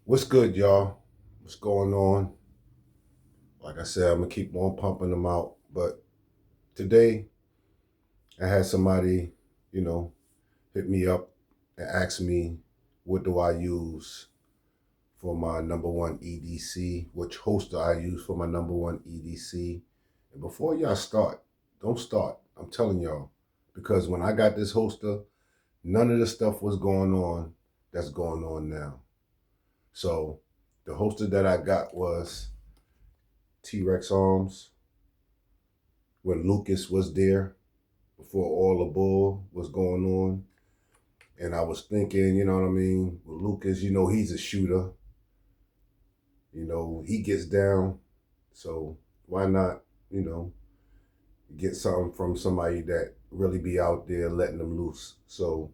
What's good, y'all? What's going on? Like I said, I'm gonna keep on pumping them out. But today, I had somebody, you know, hit me up and ask me, what do I use for my number one EDC? Which hoster I use for my number one EDC? And before y'all start, don't start. I'm telling y'all, because when I got this hoster, none of the stuff was going on that's going on now. So the hoster that I got was T-Rex Arms when Lucas was there before all the bull was going on. And I was thinking, you know what I mean? With Lucas, he's a shooter. He gets down. So why not, you know, get something from somebody that really be out there letting them loose. So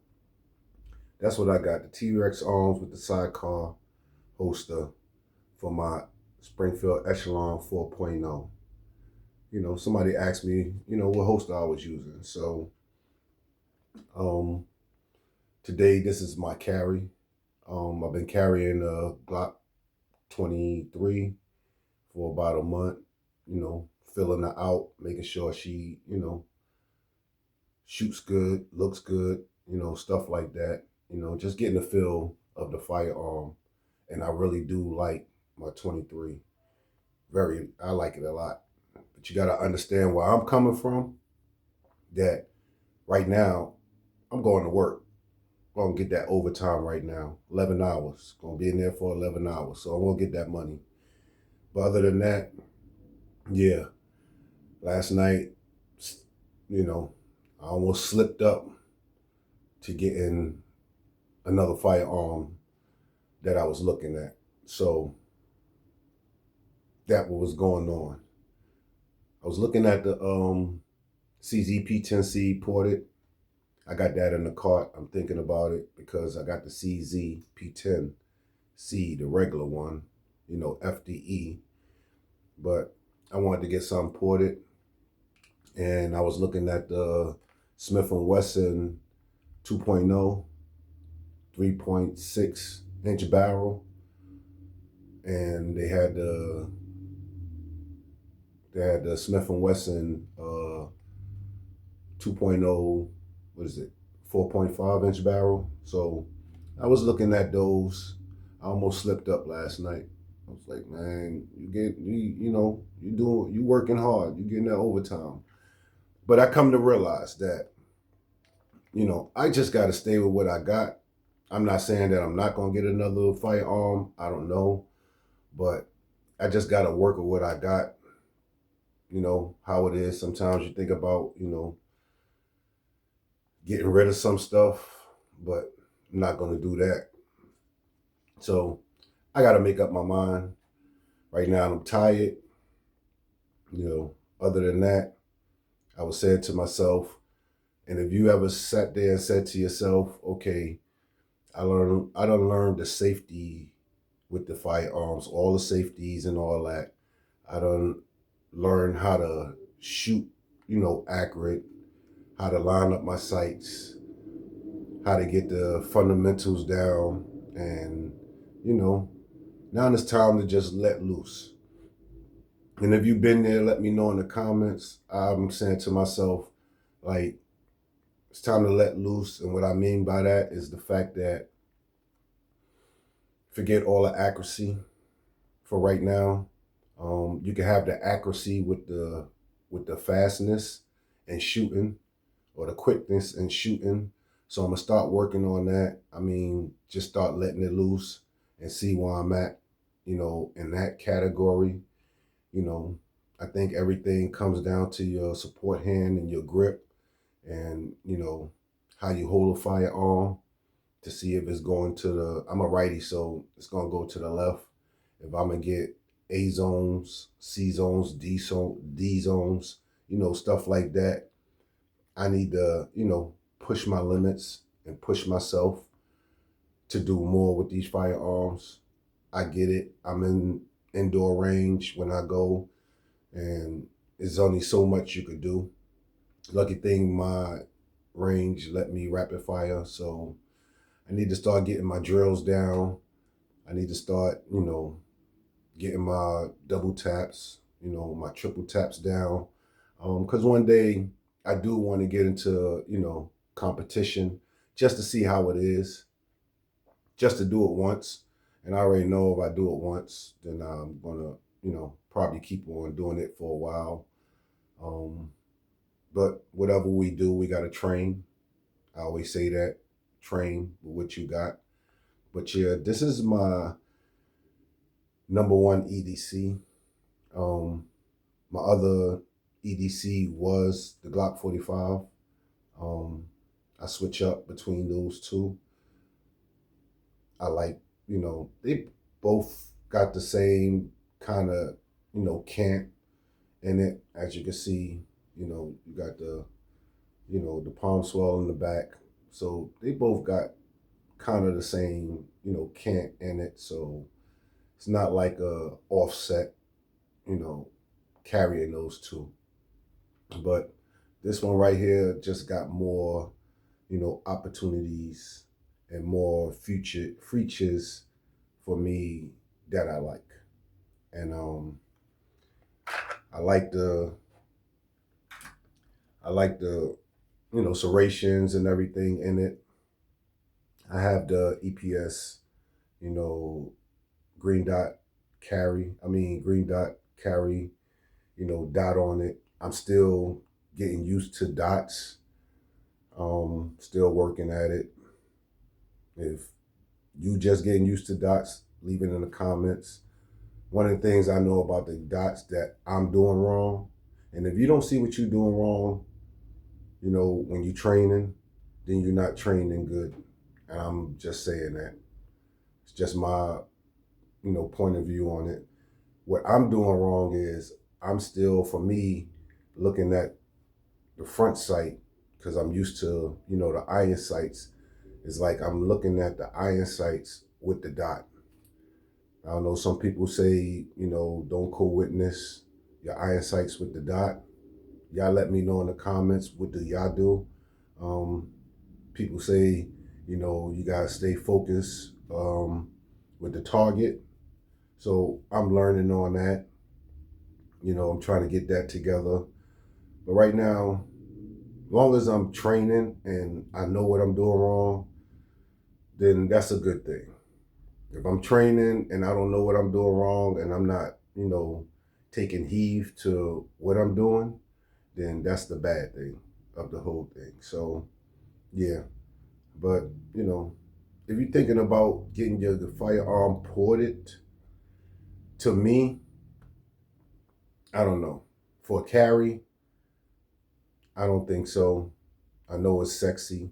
that's what I got. The T-Rex Arms with the sidecar holster for my Springfield Echelon 4.0. Somebody asked me, what holster I was using. So today, this is my carry. I've been carrying a Glock 23 for about a month, filling her out, making sure she, shoots good, looks good, stuff like that. Just getting the feel of the firearm. And I really do like my 23. I like it a lot. But you got to understand where I'm coming from, that right now, I'm going to work. I'm going to get that overtime right now. 11 hours. Going to be in there for 11 hours. So I'm going to get that money. But other than that, yeah. Last night, I almost slipped up to getting another firearm that I was looking at. So that was going on. I was looking at the CZP-10C ported. I got that in the cart. I'm thinking about it because I got the CZP-10C, the regular one, FDE. But I wanted to get something ported. And I was looking at the Smith & Wesson 2.0, 3.6 inch barrel. And they had the Smith & Wesson 2.0, what is it, 4.5 inch barrel. So I was looking at those. I almost slipped up last night. I was like, man, you working hard, you getting that overtime. But I come to realize that, I just got to stay with what I got. I'm not saying that I'm not going to get another firearm. I don't know. But I just got to work with what I got. How it is. Sometimes you think about, getting rid of some stuff, but I'm not going to do that. So I got to make up my mind. Right now, I'm tired. Other than that, I was saying to myself, and if you ever sat there and said to yourself, okay, I done learned the safety with the firearms, all the safeties and all that. I done learned how to shoot, accurate, how to line up my sights, how to get the fundamentals down. And, now it's time to just let loose. And if you've been there, let me know in the comments. I'm saying to myself, like, it's time to let loose. And what I mean by that is the fact that forget all the accuracy for right now. You can have the accuracy with the fastness and shooting, or the quickness and shooting. So I'm gonna start working on that. I mean, just start letting it loose and see where I'm at, in that category. I think everything comes down to your support hand and your grip, and how you hold a firearm to see if it's going to the. I'm a righty, so it's gonna go to the left. If I'm gonna get A zones, C zones, D zones, stuff like that. I need to, push my limits and push myself to do more with these firearms. I get it. I'm in indoor range when I go, and there's only so much you could do. Lucky thing, my range let me rapid fire, so I need to start getting my drills down. I need to start, getting my double taps, my triple taps down. Because one day I do want to get into, competition just to see how it is, just to do it once. And I already know if I do it once, then I'm going to, probably keep on doing it for a while. Um, but whatever we do, we got to train. I always say that, train with what you got. But yeah, this is my number one EDC. Um, my other EDC was the Glock 45. Um, I switch up between those two. I like, they both got the same kind of, cant in it. As you can see, you got the palm swell in the back. So they both got kind of the same, cant in it. So it's not like a offset, you know, carrying those two. But this one right here just got more, opportunities and more future features for me that I like. And I like the I like the serrations and everything in it. I have the EPS, you know, green dot green dot carry, dot on it. I'm still getting used to dots. Still working at it. If you just getting used to dots, leave it in the comments. One of the things I know about the dots that I'm doing wrong, and if you don't see what you're doing wrong, when you're training, then you're not training good. And I'm just saying that. It's just my, point of view on it. What I'm doing wrong is I'm still, for me, looking at the front sight because I'm used to, the iron sights. It's like I'm looking at the iron sights with the dot. I don't know, some people say, don't co-witness your iron sights with the dot. Y'all let me know in the comments, what do y'all do? People say, you gotta stay focused with the target. So I'm learning on that. I'm trying to get that together. But right now, as long as I'm training and I know what I'm doing wrong, then that's a good thing. If I'm training and I don't know what I'm doing wrong and I'm not, taking heed to what I'm doing, then that's the bad thing of the whole thing. So, yeah. But, if you're thinking about getting your firearm ported, to me, I don't know. For carry, I don't think so. I know it's sexy.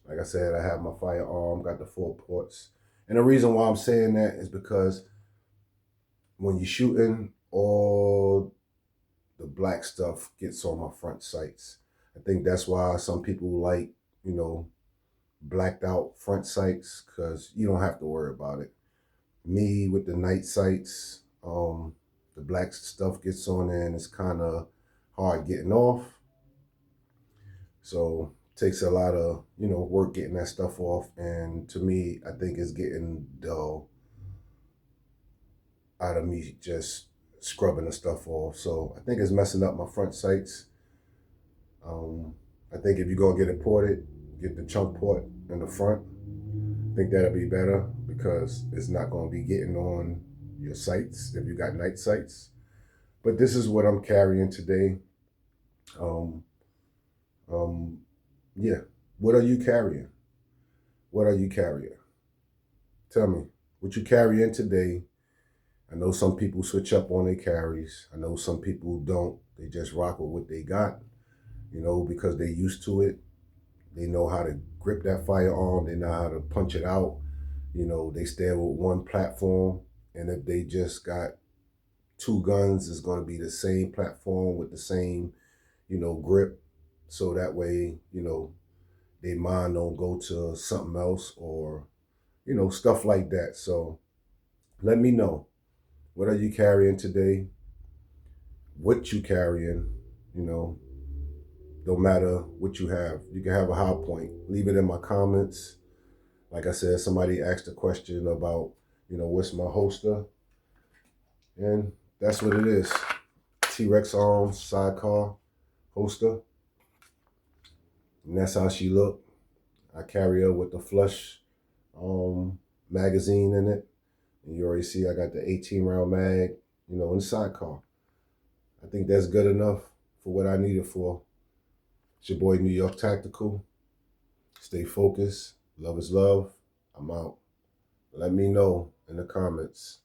Like I said, I have my firearm, got the 4 ports. And the reason why I'm saying that is because when you're shooting, all the black stuff gets on my front sights. I think that's why some people like, you know, blacked out front sights because you don't have to worry about it. Me with the night sights, the black stuff gets on there and it's kind of hard getting off. So it takes a lot of, work getting that stuff off. And to me, I think it's getting dull out of me just scrubbing the stuff off. So I think it's messing up my front sights. I think if you're gonna get it ported, get the chunk port in the front. I think that'll be better because it's not gonna be getting on your sights if you got night sights. But this is what I'm carrying today. Um, um, yeah. What are you carrying? What are you carrying? Tell me what you carrying today. I know some people switch up on their carries. I know some people don't. They just rock with what they got, because they're used to it. They know how to grip that firearm. They know how to punch it out. They stand with one platform. And if they just got 2 guns, it's going to be the same platform with the same, grip. So that way, their mind don't go to something else or, stuff like that. So let me know. What are you carrying today? What you carrying? Don't matter what you have. You can have a high point. Leave it in my comments. Like I said, somebody asked a question about, You know, what's my holster? And that's what it is. T-Rex arms, sidecar, holster. And that's how she look. I carry her with the flush magazine in it. And you already see I got the 18 round mag, you know, in the sidecar. I think that's good enough for what I need it for. It's your boy New York Tactical. Stay focused. Love is love. I'm out. Let me know in the comments.